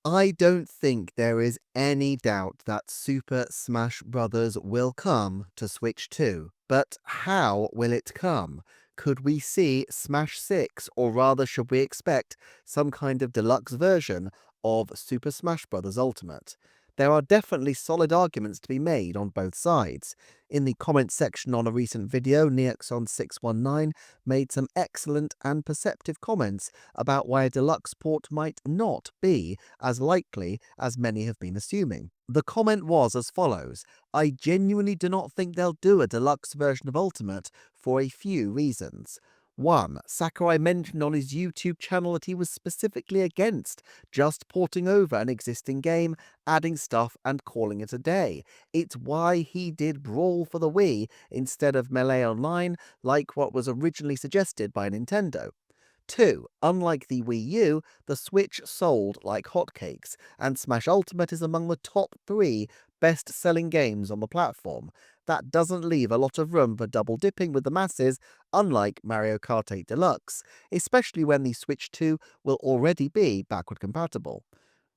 I don't think there is any doubt that Super Smash Bros. Will come to Switch 2, but how will it come? Could we see Smash 6, or rather should we expect some kind of deluxe version of Super Smash Bros. Ultimate? There are definitely solid arguments to be made on both sides. In the comments section on a recent video, Neoxon619 made some excellent and perceptive comments about why a deluxe port might not be as likely as many have been assuming. The comment was as follows: I genuinely do not think they'll do a deluxe version of Ultimate for a few reasons. 1. Sakurai mentioned on his YouTube channel that he was specifically against just porting over an existing game, adding stuff, and calling it a day. It's why he did Brawl for the Wii instead of Melee Online, like what was originally suggested by Nintendo. 2. Unlike the Wii U, the Switch sold like hotcakes, and Smash Ultimate is among the top 3 best-selling games on the platform. That doesn't leave a lot of room for double dipping with the masses, unlike Mario Kart 8 Deluxe, especially when the Switch 2 will already be backward compatible.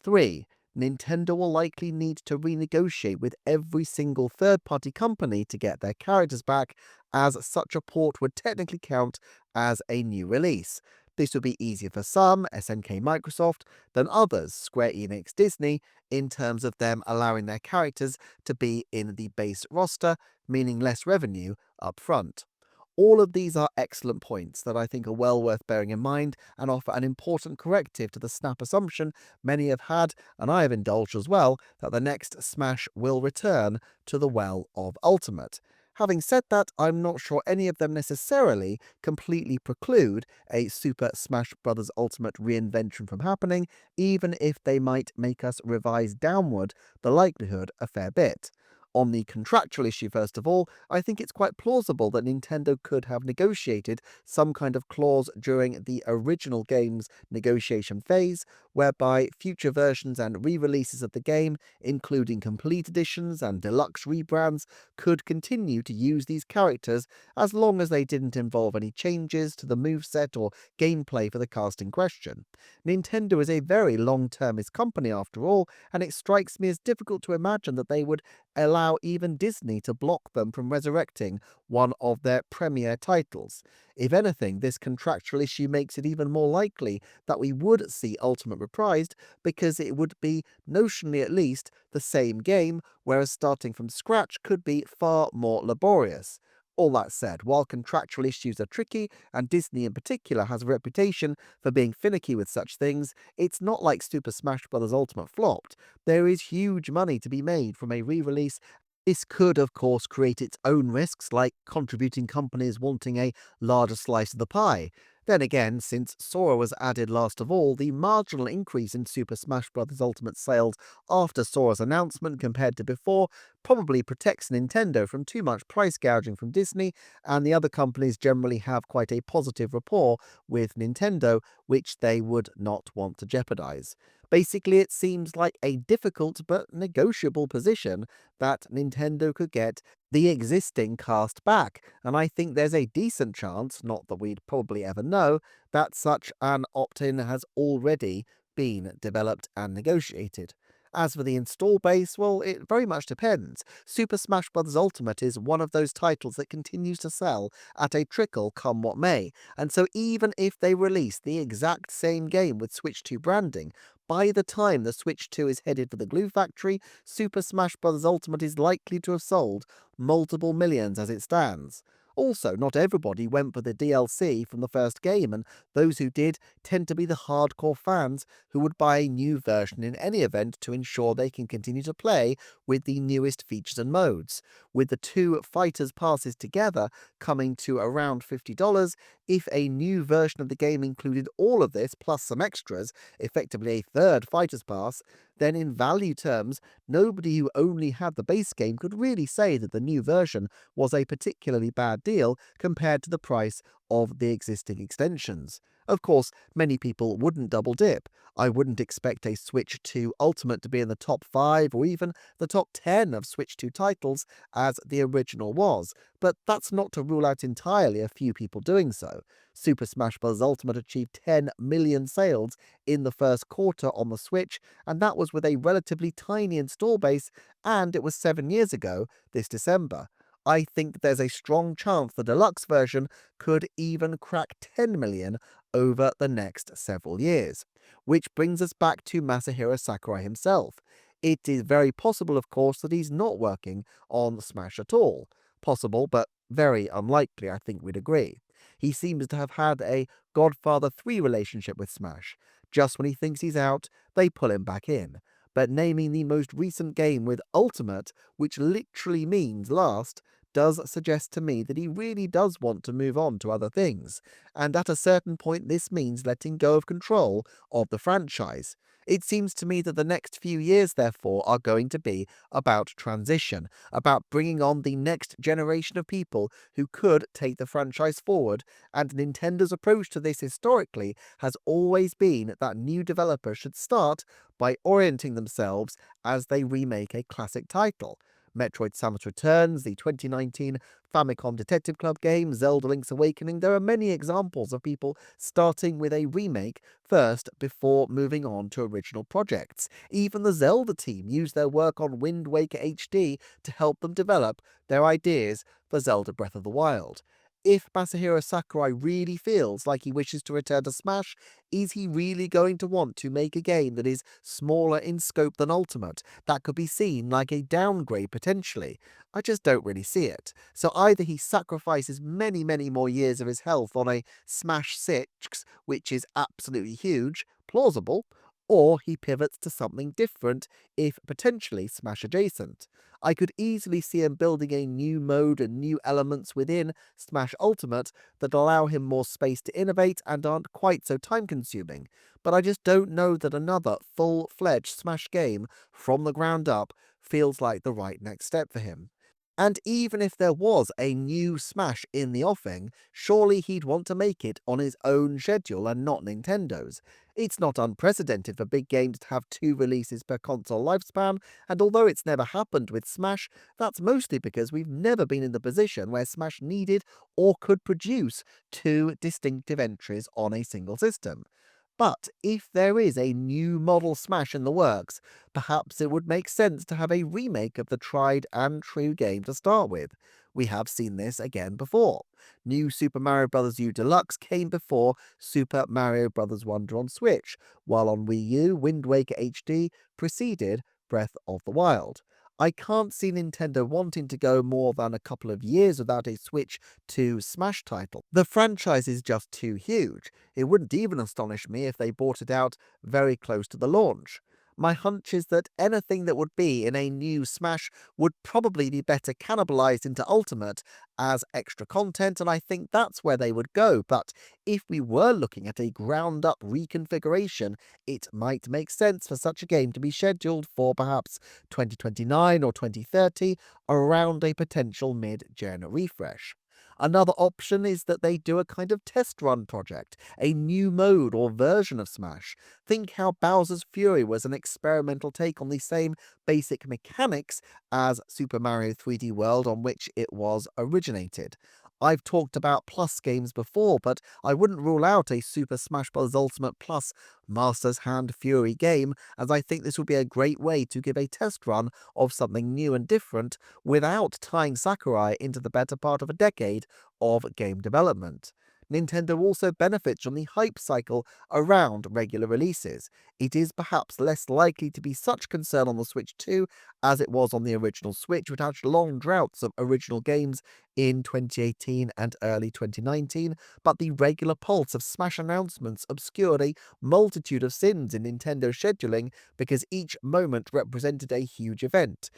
3. Nintendo will likely need to renegotiate with every single third-party company to get their characters back, as such a port would technically count as a new release. This would be easier for some, SNK Microsoft, than others, Square Enix Disney, in terms of them allowing their characters to be in the base roster, meaning less revenue up front. All of these are excellent points that I think are well worth bearing in mind and offer an important corrective to the snap assumption many have had, and I have indulged as well, that the next Smash will return to the well of Ultimate. Having said that, I'm not sure any of them necessarily completely preclude a Super Smash Bros. Ultimate reinvention from happening, even if they might make us revise downward the likelihood a fair bit. On the contractual issue, first of all, I think it's quite plausible that Nintendo could have negotiated some kind of clause during the original game's negotiation phase, whereby future versions and re-releases of the game, including complete editions and deluxe rebrands, could continue to use these characters as long as they didn't involve any changes to the moveset or gameplay for the cast in question. Nintendo is a very long-termist company after all, and it strikes me as difficult to imagine that they would allow even Disney to block them from resurrecting one of their premier titles. If anything, this contractual issue makes it even more likely that we would see Ultimate reprised, because it would be, notionally at least, the same game, whereas starting from scratch could be far more laborious. All that said, while contractual issues are tricky, and Disney in particular has a reputation for being finicky with such things, it's not like Super Smash Bros. Ultimate flopped. There is huge money to be made from a re-release. This could, of course, create its own risks, like contributing companies wanting a larger slice of the pie. Then again, since Sora was added last of all, the marginal increase in Super Smash Bros. Ultimate sales after Sora's announcement compared to before probably protects Nintendo from too much price gouging from Disney, and the other companies generally have quite a positive rapport with Nintendo, which they would not want to jeopardize. Basically, it seems like a difficult but negotiable position that Nintendo could get the existing cast back, and I think there's a decent chance, not that we'd probably ever know, that such an opt-in has already been developed and negotiated. As for the install base, well, it very much depends. Super Smash Bros. Ultimate is one of those titles that continues to sell at a trickle come what may, and so even if they release the exact same game with Switch 2 branding, by the time the Switch 2 is headed for the glue factory, Super Smash Bros. Ultimate is likely to have sold multiple millions as it stands. Also, not everybody went for the DLC from the first game, and those who did tend to be the hardcore fans who would buy a new version in any event to ensure they can continue to play with the newest features and modes. With the two Fighters passes together coming to around $50, if a new version of the game included all of this plus some extras, effectively a third Fighters Pass, then in value terms, nobody who only had the base game could really say that the new version was a particularly bad deal compared to the price of the existing extensions. Of course, many people wouldn't double dip. I wouldn't expect a Switch 2 Ultimate to be in the top 5 or even the top 10 of Switch 2 titles as the original was, but that's not to rule out entirely a few people doing so. Super Smash Bros. Ultimate achieved 10 million sales in the first quarter on the Switch, and that was with a relatively tiny install base, and it was 7 years ago this December. I think there's a strong chance the deluxe version could even crack 10 million over the next several years. Which brings us back to Masahiro Sakurai himself. It is very possible, of course, that he's not working on Smash at all. Possible, but very unlikely, I think we'd agree. He seems to have had a Godfather 3 relationship with Smash. Just when he thinks he's out, they pull him back in. But naming the most recent game with Ultimate, which literally means last, does suggest to me that he really does want to move on to other things, and at a certain point this means letting go of control of the franchise. It seems to me that the next few years, therefore, are going to be about transition, about bringing on the next generation of people who could take the franchise forward, and Nintendo's approach to this historically has always been that new developers should start by orienting themselves as they remake a classic title. Metroid Samus Returns, the 2019 Famicom Detective Club game, Zelda Link's Awakening. There are many examples of people starting with a remake first before moving on to original projects. Even the Zelda team used their work on Wind Waker HD to help them develop their ideas for Zelda Breath of the Wild. If Masahiro Sakurai really feels like he wishes to return to Smash, is he really going to want to make a game that is smaller in scope than Ultimate, that could be seen like a downgrade potentially? I just don't really see it. So either he sacrifices many, many more years of his health on a Smash 6, which is absolutely huge, plausible, or he pivots to something different, if potentially Smash adjacent. I could easily see him building a new mode and new elements within Smash Ultimate that allow him more space to innovate and aren't quite so time consuming, but I just don't know that another full-fledged Smash game from the ground up feels like the right next step for him. And even if there was a new Smash in the offing, surely he'd want to make it on his own schedule and not Nintendo's. It's not unprecedented for big games to have two releases per console lifespan, and although it's never happened with Smash, that's mostly because we've never been in the position where Smash needed or could produce two distinctive entries on a single system. But if there is a new model Smash in the works, perhaps it would make sense to have a remake of the tried and true game to start with. We have seen this again before. New Super Mario Bros. U Deluxe came before Super Mario Bros. Wonder on Switch, while on Wii U, Wind Waker HD preceded Breath of the Wild. I can't see Nintendo wanting to go more than a couple of years without a Switch 2 Smash title. The franchise is just too huge. It wouldn't even astonish me if they bought it out very close to the launch. My hunch is that anything that would be in a new Smash would probably be better cannibalized into Ultimate as extra content, and I think that's where they would go. But if we were looking at a ground up reconfiguration, it might make sense for such a game to be scheduled for perhaps 2029 or 2030, around a potential mid-gen refresh. Another option is that they do a kind of test run project, a new mode or version of Smash. Think how Bowser's Fury was an experimental take on the same basic mechanics as Super Mario 3D World, on which it was originated. I've talked about Plus games before, but I wouldn't rule out a Super Smash Bros. Ultimate Plus Master's Hand Fury game, as I think this would be a great way to give a test run of something new and different without tying Sakurai into the better part of a decade of game development. Nintendo also benefits from the hype cycle around regular releases. It is perhaps less likely to be such concern on the Switch 2 as it was on the original Switch, which had long droughts of original games in 2018 and early 2019, but the regular pulse of Smash announcements obscured a multitude of sins in Nintendo's scheduling because each moment represented a huge event.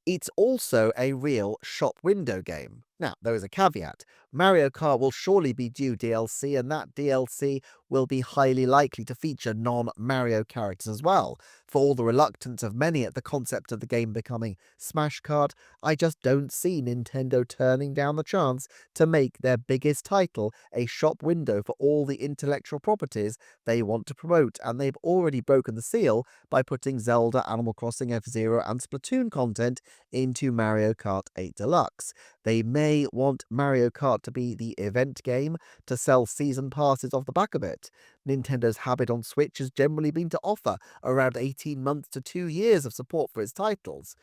It's also a real shop window game. Now, there is a caveat. Mario Kart will surely be due DLC, and that DLC will be highly likely to feature non-Mario characters as well. For all the reluctance of many at the concept of the game becoming Smash Kart, I just don't see Nintendo turning down the chance to make their biggest title a shop window for all the intellectual properties they want to promote, and they've already broken the seal by putting Zelda, Animal Crossing, F-Zero, and Splatoon content into Mario Kart 8 Deluxe. They may want Mario Kart to be the event game to sell season passes off the back of it. Nintendo's habit on Switch has generally been to offer around 18 months to 2 years of support for its titles.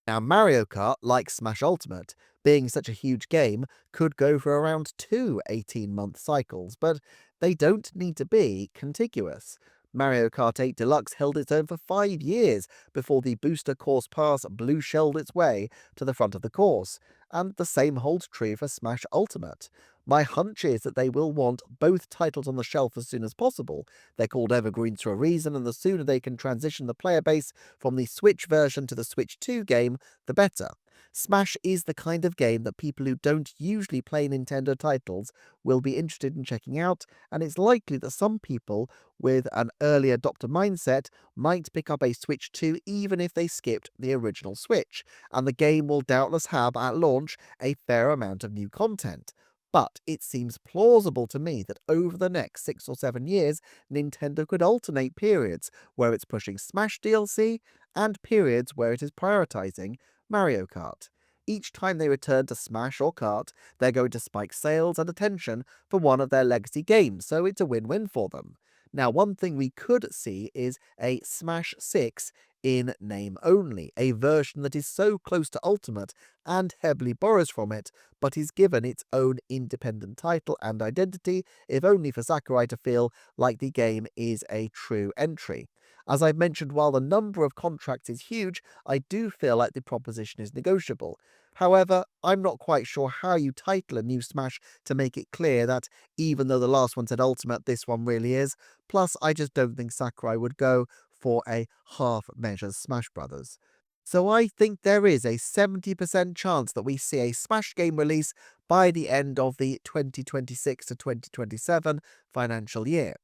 Now, Mario Kart, like Smash Ultimate, being such a huge game, could go for around two 18-month cycles, but they don't need to be contiguous. Mario Kart 8 Deluxe held its own for 5 years before the Booster Course Pass blue-shelled its way to the front of the course, and the same holds true for Smash Ultimate. My hunch is that they will want both titles on the shelf as soon as possible. They're called evergreens for a reason, and the sooner they can transition the player base from the Switch version to the Switch 2 game, the better. Smash is the kind of game that people who don't usually play Nintendo titles will be interested in checking out, and it's likely that some people with an early adopter mindset might pick up a Switch 2 even if they skipped the original Switch, and the game will doubtless have at launch a fair amount of new content. But it seems plausible to me that over the next 6 or 7 years, Nintendo could alternate periods where it's pushing Smash DLC and periods where it is prioritizing Mario Kart. Each time they return to Smash or Kart, they're going to spike sales and attention for one of their legacy games, so it's a win-win for them. Now, one thing we could see is a Smash 6 in name only, a version that is so close to Ultimate and heavily borrows from it, but is given its own independent title and identity, if only for Sakurai to feel like the game is a true entry. As I've mentioned, while the number of contracts is huge, I do feel like the proposition is negotiable. However, I'm not quite sure how you title a new Smash to make it clear that even though the last one said Ultimate, this one really is. Plus, I just don't think Sakurai would go for a half-measure Smash Brothers. So I think there is a 70% chance that we see a Smash game release by the end of the 2026 to 2027 financial year.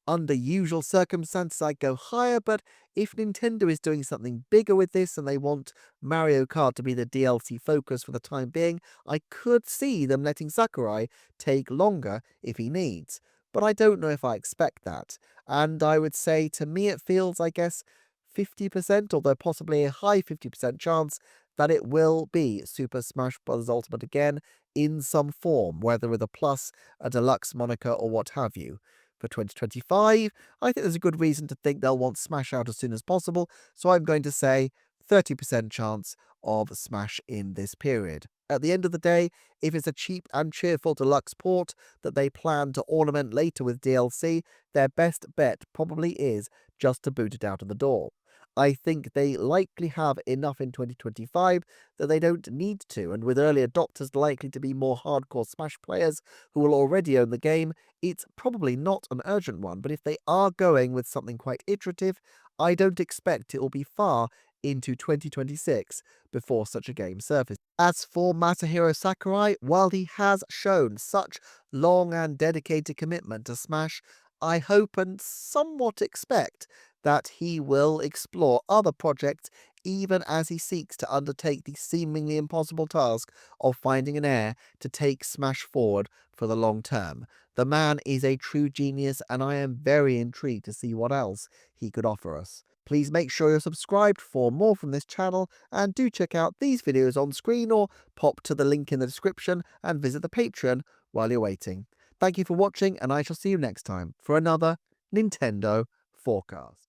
Under usual circumstances, I'd go higher, but if Nintendo is doing something bigger with this and they want Mario Kart to be the DLC focus for the time being, I could see them letting Sakurai take longer if he needs. But I don't know if I expect that. And I would say, to me, it feels, I guess, 50%, although possibly a high 50% chance that it will be Super Smash Bros. Ultimate again in some form, whether with a plus, a deluxe moniker, or what have you. For 2025, I think there's a good reason to think they'll want Smash out as soon as possible, so I'm going to say 30% chance of Smash in this period. At the end of the day, if it's a cheap and cheerful deluxe port that they plan to ornament later with DLC, their best bet probably is just to boot it out of the door. I think they likely have enough in 2025 that they don't need to, and with early adopters likely to be more hardcore Smash players who will already own the game, it's probably not an urgent one, but if they are going with something quite iterative, I don't expect it will be far into 2026 before such a game surfaces. As for Masahiro Sakurai, while he has shown such long and dedicated commitment to Smash, I hope and somewhat expect that he will explore other projects even as he seeks to undertake the seemingly impossible task of finding an heir to take Smash forward for the long term. The man is a true genius, and I am very intrigued to see what else he could offer us. Please make sure you're subscribed for more from this channel, and do check out these videos on screen or pop to the link in the description and visit the Patreon while you're waiting. Thank you for watching, and I shall see you next time for another Nintendo Forecast.